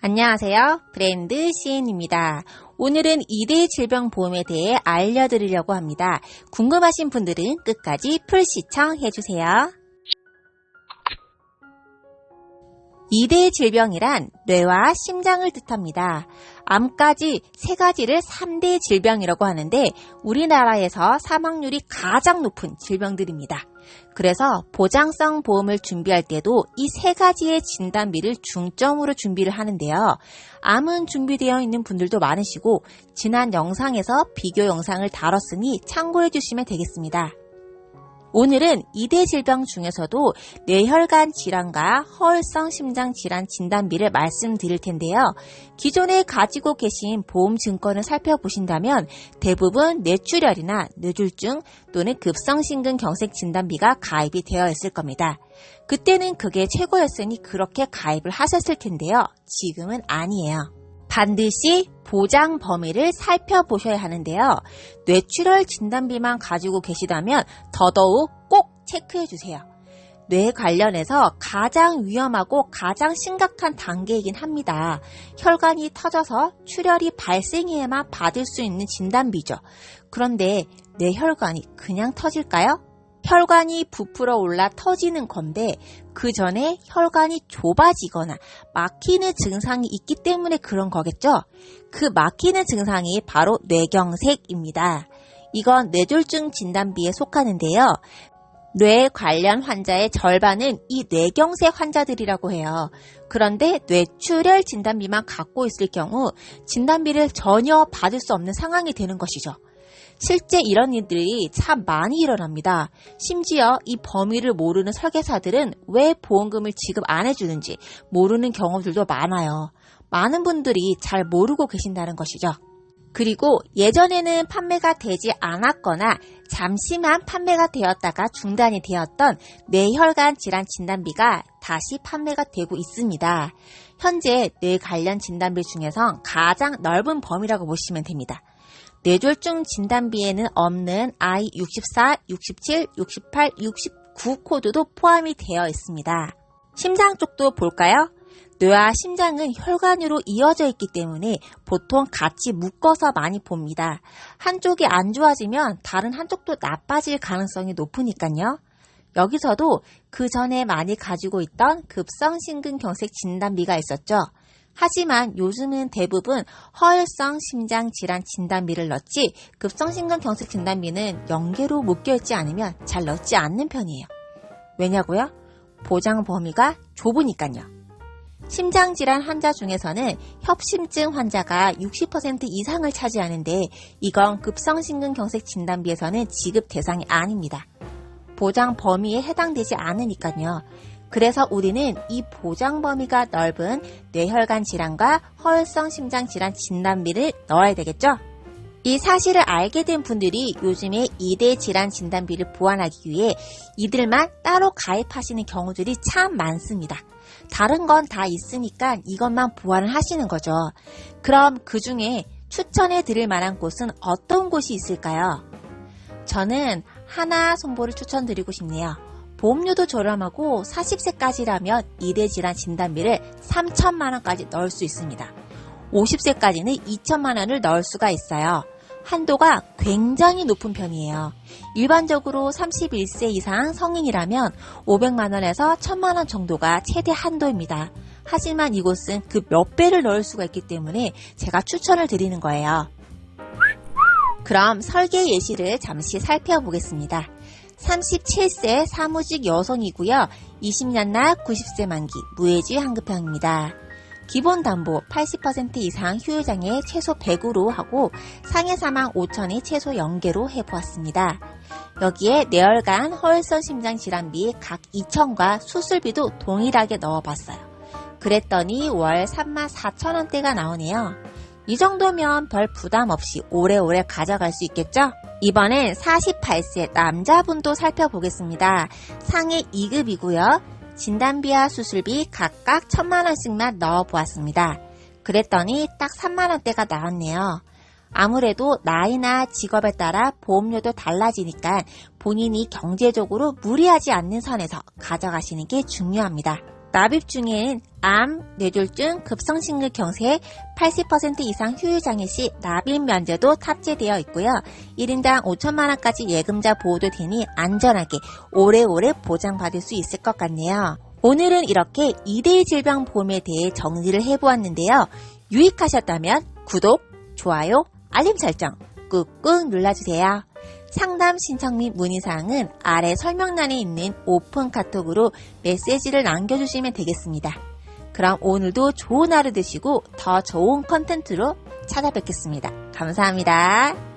안녕하세요. 브랜드 CN입니다. 오늘은 2대 질병보험에 대해 알려드리려고 합니다. 궁금하신 분들은 끝까지 풀 시청해주세요. 2대 질병이란 뇌와 심장을 뜻합니다. 암까지 3가지를 3대 질병이라고 하는데 우리나라에서 사망률이 가장 높은 질병들입니다. 그래서 보장성 보험을 준비할 때도 이 3가지의 진단비를 중점으로 준비를 하는데요. 암은 준비되어 있는 분들도 많으시고 지난 영상에서 비교 영상을 다뤘으니 참고해 주시면 되겠습니다. 오늘은 2대 질병 중에서도 뇌혈관 질환과 허혈성 심장 질환 진단비를 말씀드릴 텐데요. 기존에 가지고 계신 보험 증권을 살펴보신다면 대부분 뇌출혈이나 뇌졸중 또는 급성심근경색 진단비가 가입이 되어 있을 겁니다. 그때는 그게 최고였으니 그렇게 가입을 하셨을 텐데요. 지금은 아니에요. 반드시 보장 범위를 살펴보셔야 하는데요. 뇌출혈 진단비만 가지고 계시다면 더더욱 꼭 체크해 주세요. 뇌 관련해서 가장 위험하고 가장 심각한 단계이긴 합니다. 혈관이 터져서 출혈이 발생해야만 받을 수 있는 진단비죠. 그런데 뇌혈관이 그냥 터질까요? 혈관이 부풀어 올라 터지는 건데 그 전에 혈관이 좁아지거나 막히는 증상이 있기 때문에 그런 거겠죠? 그 막히는 증상이 바로 뇌경색입니다. 이건 뇌졸중 진단비에 속하는데요. 뇌 관련 환자의 절반은 이 뇌경색 환자들이라고 해요. 그런데 뇌출혈 진단비만 갖고 있을 경우 진단비를 전혀 받을 수 없는 상황이 되는 것이죠. 실제 이런 일들이 참 많이 일어납니다. 심지어 이 범위를 모르는 설계사들은 왜 보험금을 지급 안 해주는지 모르는 경우들도 많아요. 많은 분들이 잘 모르고 계신다는 것이죠. 그리고 예전에는 판매가 되지 않았거나 잠시만 판매가 되었다가 중단이 되었던 뇌혈관 질환 진단비가 다시 판매가 되고 있습니다. 현재 뇌 관련 진단비 중에서 가장 넓은 범위라고 보시면 됩니다. 뇌졸중 진단비에는 없는 I64, 67, 68, 69 코드도 포함이 되어 있습니다. 심장 쪽도 볼까요? 뇌와 심장은 혈관으로 이어져 있기 때문에 보통 같이 묶어서 많이 봅니다. 한쪽이 안 좋아지면 다른 한쪽도 나빠질 가능성이 높으니까요. 여기서도 그 전에 많이 가지고 있던 급성심근경색 진단비가 있었죠. 하지만 요즘은 대부분 허혈성 심장 질환 진단비를 넣지 급성심근경색 진단비는 연계로 묶여있지 않으면 잘 넣지 않는 편이에요. 왜냐고요? 보장 범위가 좁으니까요. 심장질환 환자 중에서는 협심증 환자가 60% 이상을 차지하는데 이건 급성심근경색 진단비에서는 지급 대상이 아닙니다. 보장 범위에 해당되지 않으니까요. 그래서 우리는 이 보장 범위가 넓은 뇌혈관 질환과 허혈성 심장 질환 진단비를 넣어야 되겠죠? 이 사실을 알게 된 분들이 요즘에 2대 질환 진단비를 보완하기 위해 이들만 따로 가입하시는 경우들이 참 많습니다. 다른 건 다 있으니까 이것만 보완을 하시는 거죠. 그럼 그 중에 추천해 드릴 만한 곳은 어떤 곳이 있을까요? 저는 하나 손보를 추천드리고 싶네요. 보험료도 저렴하고 40세까지라면 2대 질환 진단비를 3천만 원까지 넣을 수 있습니다. 50세까지는 2천만 원을 넣을 수가 있어요. 한도가 굉장히 높은 편이에요. 일반적으로 31세 이상 성인이라면 500만 원에서 1000만 원 정도가 최대 한도입니다. 하지만 이곳은 그 몇 배를 넣을 수가 있기 때문에 제가 추천을 드리는 거예요. 그럼 설계 예시를 잠시 살펴보겠습니다. 37세 사무직 여성이고요. 20년 날 90세 만기 무해지 환급형입니다. 기본 담보 80% 이상 휴유장애 최소 100으로 하고 상해 사망 5천이 최소 연계로 해보았습니다. 여기에 뇌혈관, 허혈성 심장 질환비 각 2천과 수술비도 동일하게 넣어봤어요. 그랬더니 월 34,000원대가 나오네요. 이 정도면 별 부담 없이 오래오래 가져갈 수 있겠죠? 이번엔 48세 남자분도 살펴보겠습니다. 상해 2급이고요. 진단비와 수술비 각각 1,000만원씩만 넣어보았습니다. 그랬더니 딱 3만원대가 나왔네요. 아무래도 나이나 직업에 따라 보험료도 달라지니까 본인이 경제적으로 무리하지 않는 선에서 가져가시는 게 중요합니다. 납입 중에는 암, 뇌졸중, 급성심근 경색 80% 이상 후유장애 시 납입 면제도 탑재되어 있고요. 1인당 5천만 원까지 예금자 보호도 되니 안전하게 오래오래 보장받을 수 있을 것 같네요. 오늘은 이렇게 2대1 질병보험에 대해 정리를 해보았는데요. 유익하셨다면 구독, 좋아요, 알림 설정 꾹꾹 눌러주세요. 상담 신청 및 문의사항은 아래 설명란에 있는 오픈 카톡으로 메시지를 남겨주시면 되겠습니다. 그럼 오늘도 좋은 하루 되시고 더 좋은 컨텐츠로 찾아뵙겠습니다. 감사합니다.